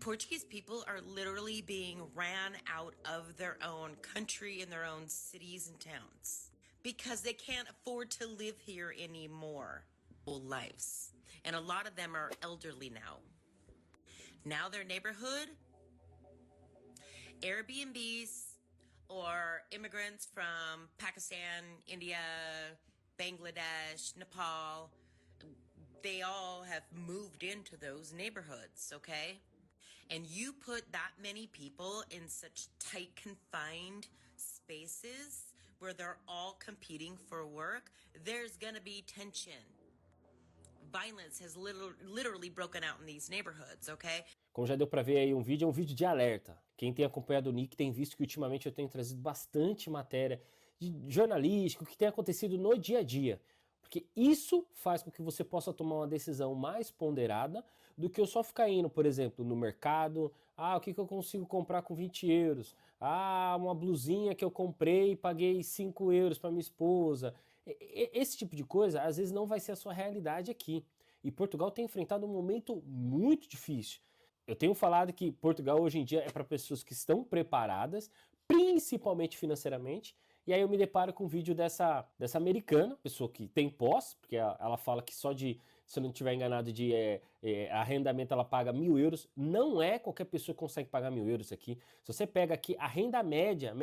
Portuguese people are literally being ran out of their own country and their own cities and towns because they can't afford to live here anymore. Whole lives. And a lot of them are elderly now. Now their neighborhood, Airbnbs or immigrants from Pakistan, India, Bangladesh, Nepal, they all have moved into those neighborhoods, okay? And you put that many people in such tight, confined spaces where they're all competing for work, there's gonna be tension. Violence has literally broken out in these neighborhoods, okay? Como já deu para ver aí um vídeo, é um vídeo de alerta. Quem tem acompanhado o Nick tem visto que ultimamente eu tenho trazido bastante matéria de jornalístico, que tem acontecido no dia a dia. Porque isso faz com que você possa tomar uma decisão mais ponderada do que eu só ficar indo, por exemplo, no mercado. Ah, o que eu consigo comprar com 20 euros? Ah, uma blusinha que eu comprei e paguei 5 euros para minha esposa. Esse tipo de coisa, às vezes, não vai ser a sua realidade aqui. E Portugal tem enfrentado um momento muito difícil. Eu tenho falado que Portugal hoje em dia é para pessoas que estão preparadas, principalmente financeiramente. E aí eu me deparo com um vídeo dessa americana, pessoa que tem pós, porque ela fala que só de, se eu não estiver enganado, de arrendamento ela paga 1.000 euros. Não é qualquer pessoa que consegue pagar 1.000 euros aqui. Se você pega aqui a renda média,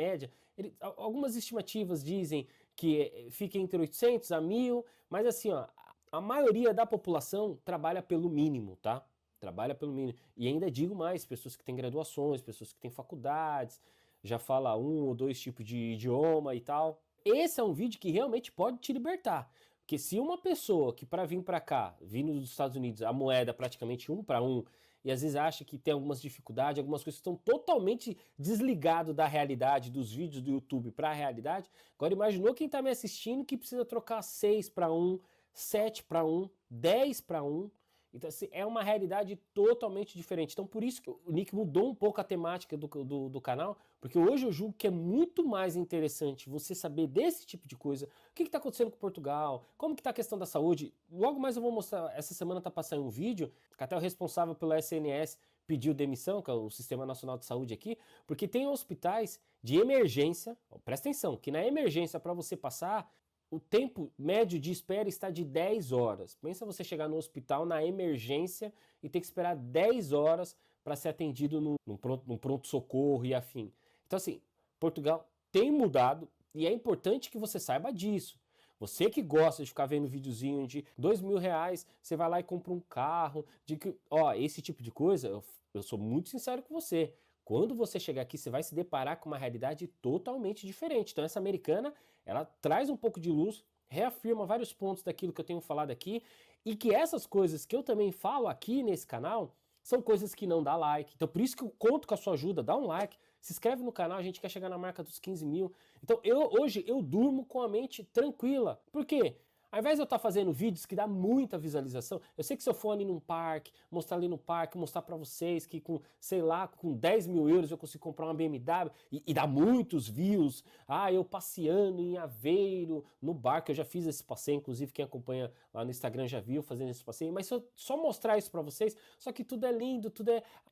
algumas estimativas dizem que fica entre 800 a 1.000, mas assim, ó, a maioria da população trabalha pelo mínimo, tá? Trabalha pelo mínimo. E ainda digo mais, pessoas que têm graduações, pessoas que têm faculdades, já fala 1 ou 2 tipos de idioma e tal. Esse é um vídeo que realmente pode te libertar. Porque se uma pessoa que para vir para cá, vindo dos Estados Unidos, a moeda é praticamente 1 para 1, e às vezes acha que tem algumas dificuldades, algumas coisas que estão totalmente desligado da realidade, dos vídeos do YouTube para a realidade, agora imaginou quem está me assistindo que precisa trocar 6 para 1, 7 para 1, 10 para 1, então assim, é uma realidade totalmente diferente. Então por isso que o Nick mudou um pouco a temática do canal, porque hoje eu julgo que é muito mais interessante você saber desse tipo de coisa, o que está acontecendo com Portugal, como que está a questão da saúde. Logo mais eu vou mostrar, essa semana tá passando um vídeo, que até o responsável pela SNS pediu demissão, que é o Sistema Nacional de Saúde aqui, porque tem hospitais de emergência, presta atenção, que na emergência para você passar, o tempo médio de espera está de 10 horas. Pensa você chegar no hospital na emergência e ter que esperar 10 horas para ser atendido num pronto-socorro e afim. Então assim, Portugal tem mudado e é importante que você saiba disso. Você que gosta de ficar vendo videozinho de 2.000 reais, você vai lá e compra um carro, de que, ó, esse tipo de coisa, eu sou muito sincero com você. Quando você chegar aqui, você vai se deparar com uma realidade totalmente diferente. Então essa americana, ela traz um pouco de luz, reafirma vários pontos daquilo que eu tenho falado aqui, e que essas coisas que eu também falo aqui nesse canal, são coisas que não dá like. Então por isso que eu conto com a sua ajuda, dá um like, se inscreve no canal, a gente quer chegar na marca dos 15 mil. Então hoje eu durmo com a mente tranquila. Por quê? Ao invés de eu estar fazendo vídeos que dá muita visualização, eu sei que se eu for ali num parque, mostrar ali no parque, mostrar pra vocês que com, sei lá, com 10.000 euros eu consigo comprar uma BMW e dá muitos views. Ah, eu passeando em Aveiro, no barco, eu já fiz esse passeio, inclusive quem acompanha lá no Instagram já viu fazendo esse passeio, mas se eu só mostrar isso pra vocês, só que tudo é lindo, tudo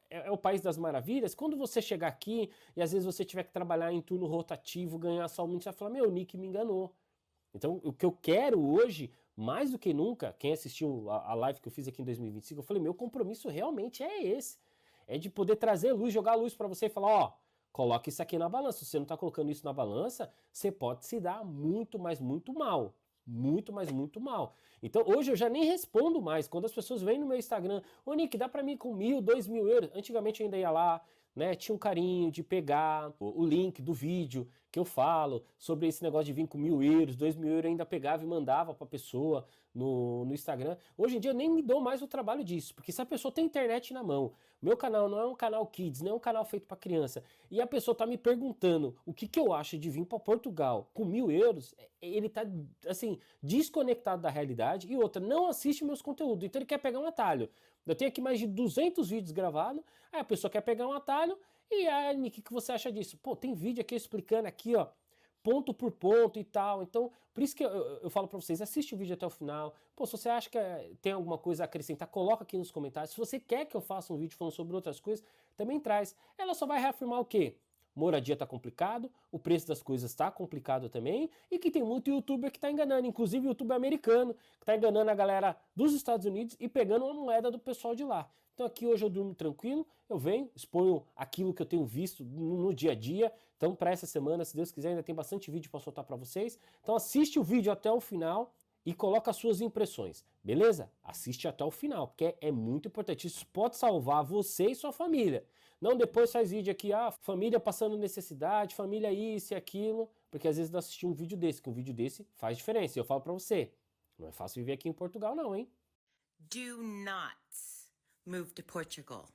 é o país das maravilhas. Quando você chegar aqui e às vezes você tiver que trabalhar em turno rotativo, ganhar somente, você vai falar, meu, o Nick me enganou. Então, o que eu quero hoje, mais do que nunca, quem assistiu a live que eu fiz aqui em 2025, eu falei, meu compromisso realmente é esse. É de poder trazer luz, jogar luz para você e falar, ó, coloca isso aqui na balança. Se você não está colocando isso na balança, você pode se dar muito, mas muito mal. Muito, mas muito mal. Então hoje eu já nem respondo mais. Quando as pessoas vêm no meu Instagram, ô Nick, dá pra mim com 1.000, 2.000 euros? Antigamente eu ainda ia lá, né? Tinha um carinho de pegar o link do vídeo que eu falo sobre esse negócio de vir com 1.000 euros, 2.000 euros, eu ainda pegava e mandava pra pessoa no Instagram. Hoje em dia eu nem me dou mais o trabalho disso, porque se a pessoa tem internet na mão, meu canal não é um canal kids, não é um canal feito pra criança, e a pessoa tá me perguntando o que eu acho de vir pra Portugal com 1.000 euros, ele tá, assim, desconectado da realidade, e outra, não assiste meus conteúdos, então ele quer pegar um atalho. Eu tenho aqui mais de 200 vídeos gravados, aí a pessoa quer pegar um atalho, e aí, Nick, o que você acha disso? Pô, tem vídeo aqui explicando aqui, ó, ponto por ponto e tal. Então, por isso que eu falo pra vocês, assiste o vídeo até o final. Pô, se você acha que tem alguma coisa a acrescentar, coloca aqui nos comentários. Se você quer que eu faça um vídeo falando sobre outras coisas, também traz. Ela só vai reafirmar o quê? Moradia tá complicado, o preço das coisas tá complicado também, e que tem muito youtuber que tá enganando, inclusive youtuber americano, que tá enganando a galera dos Estados Unidos e pegando uma moeda do pessoal de lá. Então aqui hoje eu durmo tranquilo, eu venho, exponho aquilo que eu tenho visto no dia a dia. Então para essa semana, se Deus quiser, ainda tem bastante vídeo para soltar para vocês. Então assiste o vídeo até o final e coloca as suas impressões, beleza? Assiste até o final, porque é muito importante. Isso pode salvar você e sua família. Não depois faz vídeo aqui, família passando necessidade, família isso e aquilo, porque às vezes não assistir um vídeo desse, que um vídeo desse faz diferença. E eu falo pra você, não é fácil viver aqui em Portugal não, hein? Do not move to Portugal.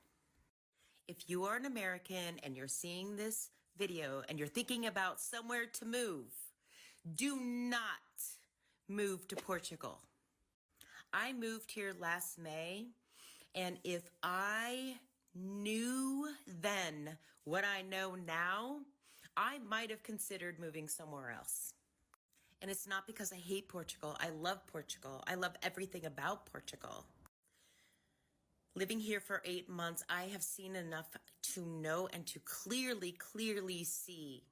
If you are an American and you're seeing this video and you're thinking about somewhere to move, do not move to Portugal. I moved here last May, and if I knew then what I know now, I might have considered moving somewhere else. And it's not because I hate Portugal. I love Portugal. I love everything about Portugal. Living here for 8 months, I have seen enough to know and to clearly see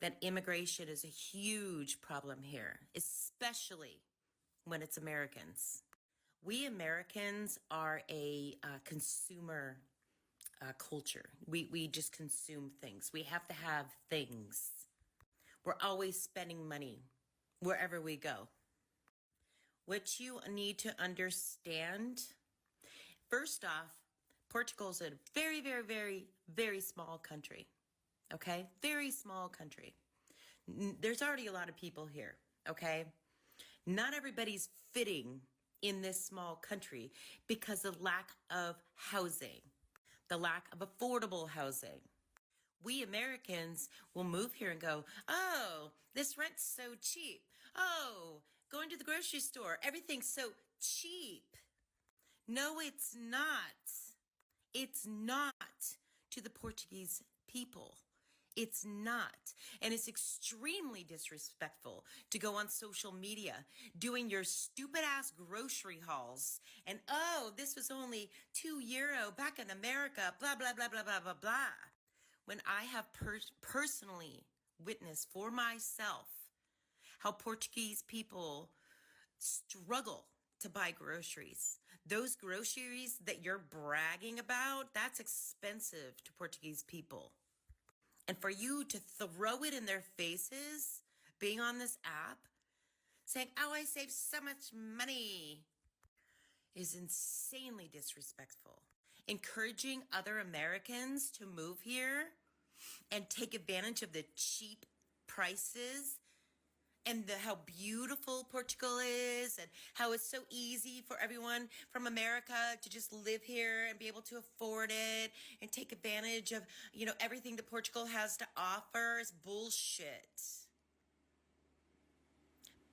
that immigration is a huge problem here, especially when it's Americans. We Americans are a consumer culture. We just consume things. We have to have things. We're always spending money wherever we go. What you need to understand, first off, Portugal's a very small country. Okay? Very small country. There's already a lot of people here. Okay? Not everybody's fitting in this small country because of lack of housing. The lack of affordable housing. We Americans will move here and go, oh, this rent's so cheap. Oh, going to the grocery store, everything's so cheap. No, it's not. It's not to the Portuguese people. It's not. And it's extremely disrespectful to go on social media doing your stupid ass grocery hauls. And oh, this was only €2 back in America, blah, blah, blah, blah, blah, blah, blah. When I have personally witnessed for myself how Portuguese people struggle to buy groceries. Those groceries that you're bragging about, that's expensive to Portuguese people. And for you to throw it in their faces, being on this app, saying, oh, I saved so much money, is insanely disrespectful. Encouraging other Americans to move here and take advantage of the cheap prices and how beautiful Portugal is and how it's so easy for everyone from America to just live here and be able to afford it and take advantage of, you know, everything that Portugal has to offer is bullshit.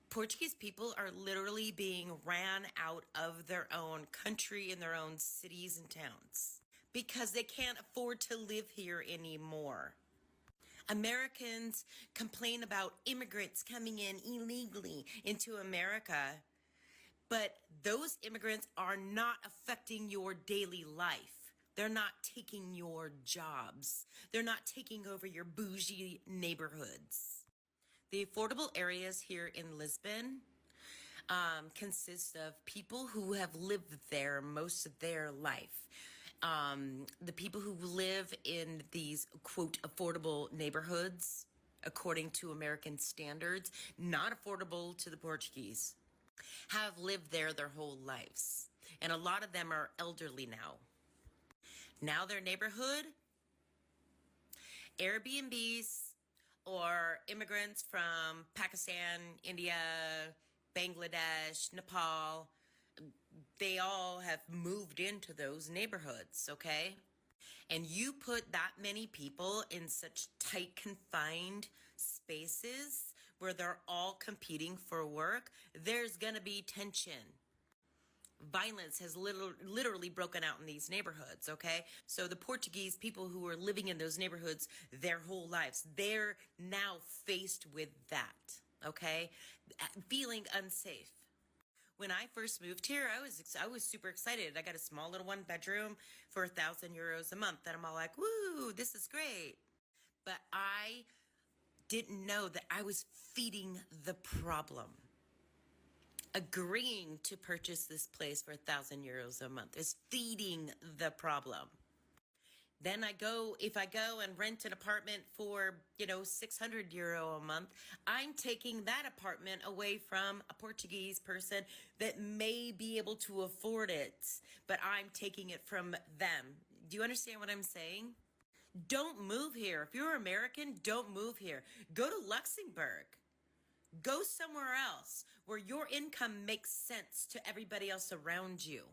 Portuguese people are literally being ran out of their own country and their own cities and towns because they can't afford to live here anymore. Americans complain about immigrants coming in illegally into America, but those immigrants are not affecting your daily life. They're not taking your jobs. They're not taking over your bougie neighborhoods. The affordable areas here in Lisbon consist of people who have lived there most of their life. The people who live in these, quote, affordable neighborhoods, according to American standards, not affordable to the Portuguese, have lived there their whole lives. And a lot of them are elderly now. Now their neighborhood, Airbnbs or immigrants from Pakistan, India, Bangladesh, Nepal, they all have moved into those neighborhoods, okay? And you put that many people in such tight, confined spaces where they're all competing for work, there's gonna be tension. violence has literally broken out in these neighborhoods, okay? So the Portuguese people who were living in those neighborhoods their whole lives, they're now faced with that, okay? Feeling unsafe. When I first moved here, I was super excited. I got a small little 1-bedroom for €1,000 a month. And I'm all like, woo, this is great. But I didn't know that I was feeding the problem. Agreeing to purchase this place for €1,000 a month is feeding the problem. Then if I go and rent an apartment for, €600 a month, I'm taking that apartment away from a Portuguese person that may be able to afford it, but I'm taking it from them. Do you understand what I'm saying? Don't move here. If you're American, don't move here. Go to Luxembourg. Go somewhere else where your income makes sense to everybody else around you.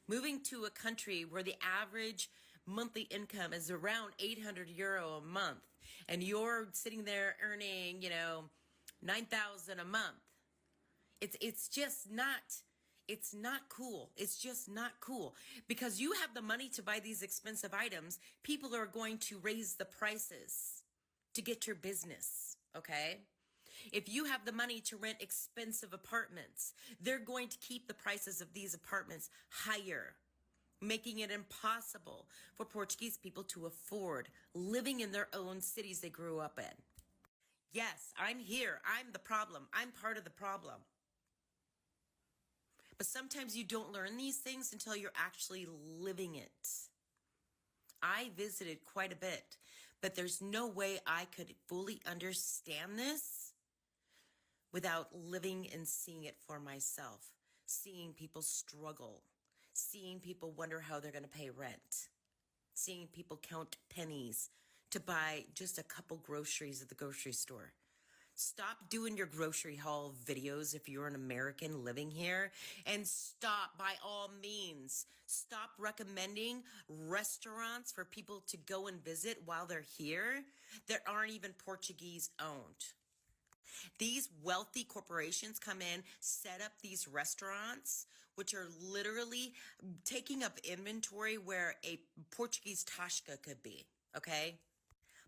Moving to a country where the average monthly income is around €800 a month, and you're sitting there earning, $9,000 a month. It's just not cool. It's just not cool, because you have the money to buy these expensive items. People are going to raise the prices to get your business, okay? If you have the money to rent expensive apartments, they're going to keep the prices of these apartments higher, making it impossible for Portuguese people to afford living in their own cities they grew up in. Yes, I'm here. I'm the problem. I'm part of the problem. But sometimes you don't learn these things until you're actually living it. I visited quite a bit, but there's no way I could fully understand this without living and seeing it for myself, seeing people struggle, seeing people wonder how they're going to pay rent, seeing people count pennies to buy just a couple groceries at the grocery store. Stop doing your grocery haul videos if you're an American living here, and stop, by all means, stop recommending restaurants for people to go and visit while they're here that aren't even Portuguese owned. These wealthy corporations come in, set up these restaurants, which are literally taking up inventory where a Portuguese tasca could be, okay?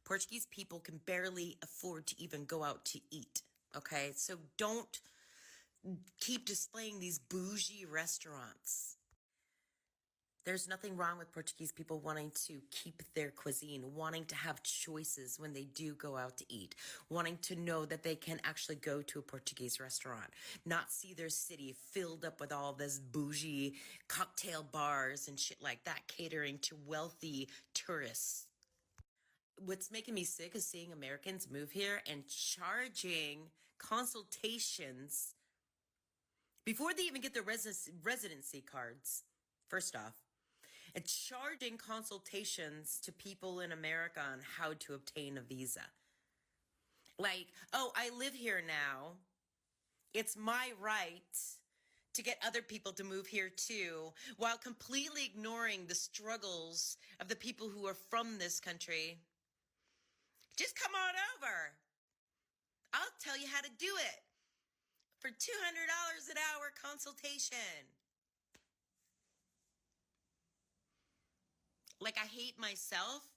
Portuguese people can barely afford to even go out to eat, okay? So don't keep displaying these bougie restaurants. There's nothing wrong with Portuguese people wanting to keep their cuisine, wanting to have choices when they do go out to eat, wanting to know that they can actually go to a Portuguese restaurant, not see their city filled up with all this bougie cocktail bars and shit like that, catering to wealthy tourists. What's making me sick is seeing Americans move here and charging consultations before they even get their residency cards, first off, and charging consultations to people in America on how to obtain a visa. Like, oh, I live here now. It's my right to get other people to move here too, while completely ignoring the struggles of the people who are from this country. Just come on over. I'll tell you how to do it for $200 an hour consultation. Like, I hate myself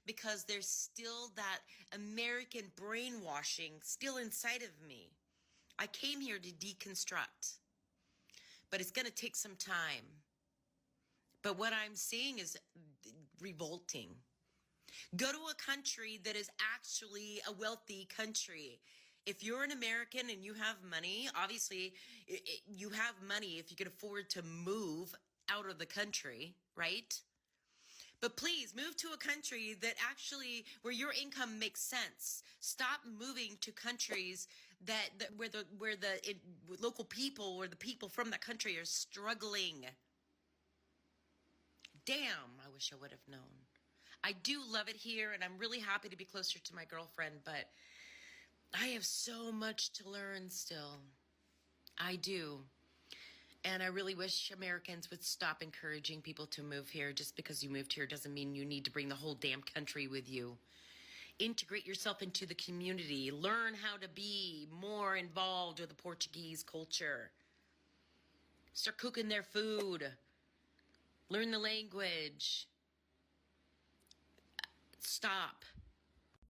because there's still that American brainwashing still inside of me. I came here to deconstruct, but it's going to take some time. But what I'm seeing is revolting. Go to a country that is actually a wealthy country. If you're an American and you have money, obviously you have money if you can afford to move out of the country, right? But please move to a country that actually, where your income makes sense. Stop moving to countries where the local people or the people from that country are struggling. Damn, I wish I would have known. I do love it here, and I'm really happy to be closer to my girlfriend, but I have so much to learn still. I do. And I really wish Americans would stop encouraging people to move here. Just because you moved here doesn't mean you need to bring the whole damn country with you. Integrate yourself into the community. Learn how to be more involved with the Portuguese culture. Start cooking their food. Learn the language. Stop.